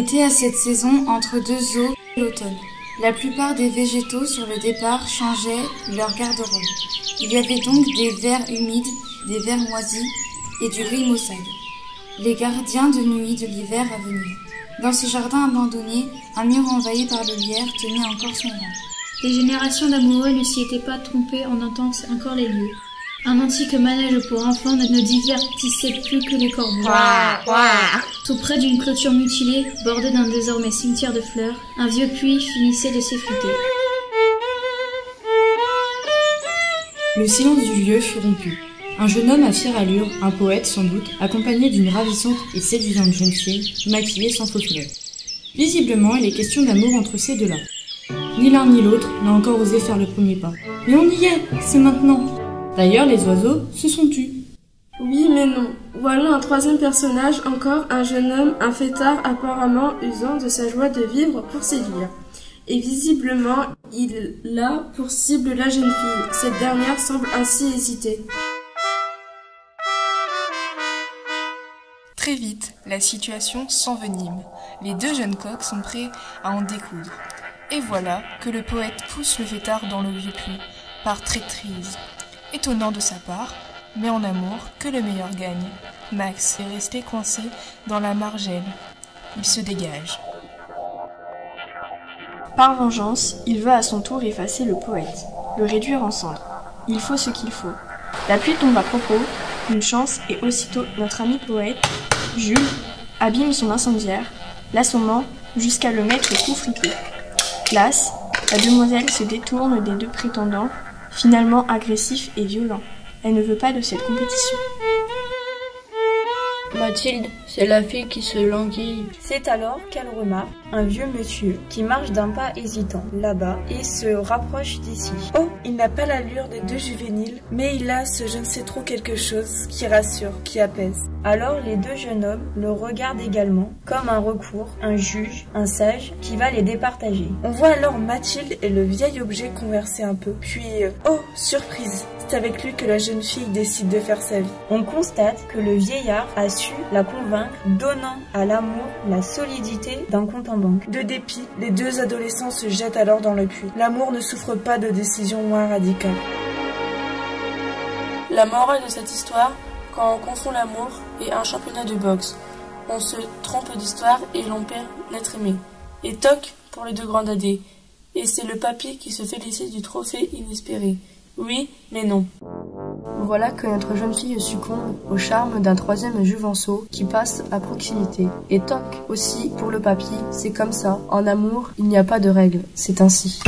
était à cette saison entre deux eaux et l'automne. La plupart des végétaux sur le départ changeaient leur garde-robe. Il y avait donc des vers humides, des vers moisis et du riz maussade, les gardiens de nuit de l'hiver à venir. Dans ce jardin abandonné, un mur envahi par le lierre tenait encore son rang. Les générations d'amoureux ne s'y étaient pas trompées en entendant encore les lieux. Un antique manège pour enfants ne divertissait plus que les corbeaux. Tout près d'une clôture mutilée, bordée d'un désormais cimetière de fleurs, un vieux puits finissait de s'effriter. Le silence du lieu fut rompu. Un jeune homme à fière allure, un poète sans doute, accompagné d'une ravissante et séduisante jeune fille, maquillée sans fausse note. Visiblement, il est question d'amour entre ces deux-là. Ni l'un ni l'autre n'a encore osé faire le premier pas. Mais on y est, c'est maintenant. D'ailleurs, les oiseaux se sont tus. Oui, mais non. Voilà un troisième personnage, encore un jeune homme, un fêtard apparemment usant de sa joie de vivre pour séduire. Et visiblement, il a pour cible la jeune fille. Cette dernière semble ainsi hésiter. Très vite, la situation s'envenime. Les deux jeunes coqs sont prêts à en découdre. Et voilà que le poète pousse le fêtard dans le vieux puits, par traîtrise. Étonnant de sa part, mais en amour, que le meilleur gagne. Max est resté coincé dans la margelle. Il se dégage. Par vengeance, il va à son tour effacer le poète, le réduire en cendres. Il faut ce qu'il faut. La pluie tombe à propos, une chance, et aussitôt notre ami poète, Jules, abîme son incendiaire, l'assommant jusqu'à le mettre tout fripé. Lasse, la demoiselle se détourne des deux prétendants, finalement agressifs et violents. Elle ne veut pas de cette compétition. Mathilde, c'est la fille qui se languit. C'est alors qu'elle remarque un vieux monsieur qui marche d'un pas hésitant là-bas et se rapproche d'ici. Oh, il n'a pas l'allure des deux juvéniles, mais il a ce je ne sais trop quelque chose qui rassure, qui apaise. Alors les deux jeunes hommes le regardent également comme un recours, un juge, un sage qui va les départager. On voit alors Mathilde et le vieil objet converser un peu, puis oh, surprise, c'est avec lui que la jeune fille décide de faire sa vie. On constate que le vieillard a su la convaincre, donnant à l'amour la solidité d'un compte en banque. De dépit, les deux adolescents se jettent alors dans le puits. L'amour ne souffre pas de décisions moins radicales. La morale de cette histoire, quand on confond l'amour et un championnat de boxe, on se trompe d'histoire et l'on perd l'être aimé. Et toc pour les deux grands dadés. Et c'est le papy qui se félicite du trophée inespéré. Oui, mais non. Voilà que notre jeune fille succombe au charme d'un troisième Juvenceau qui passe à proximité. Et toc aussi pour le papy, c'est comme ça. En amour, il n'y a pas de règles, c'est ainsi.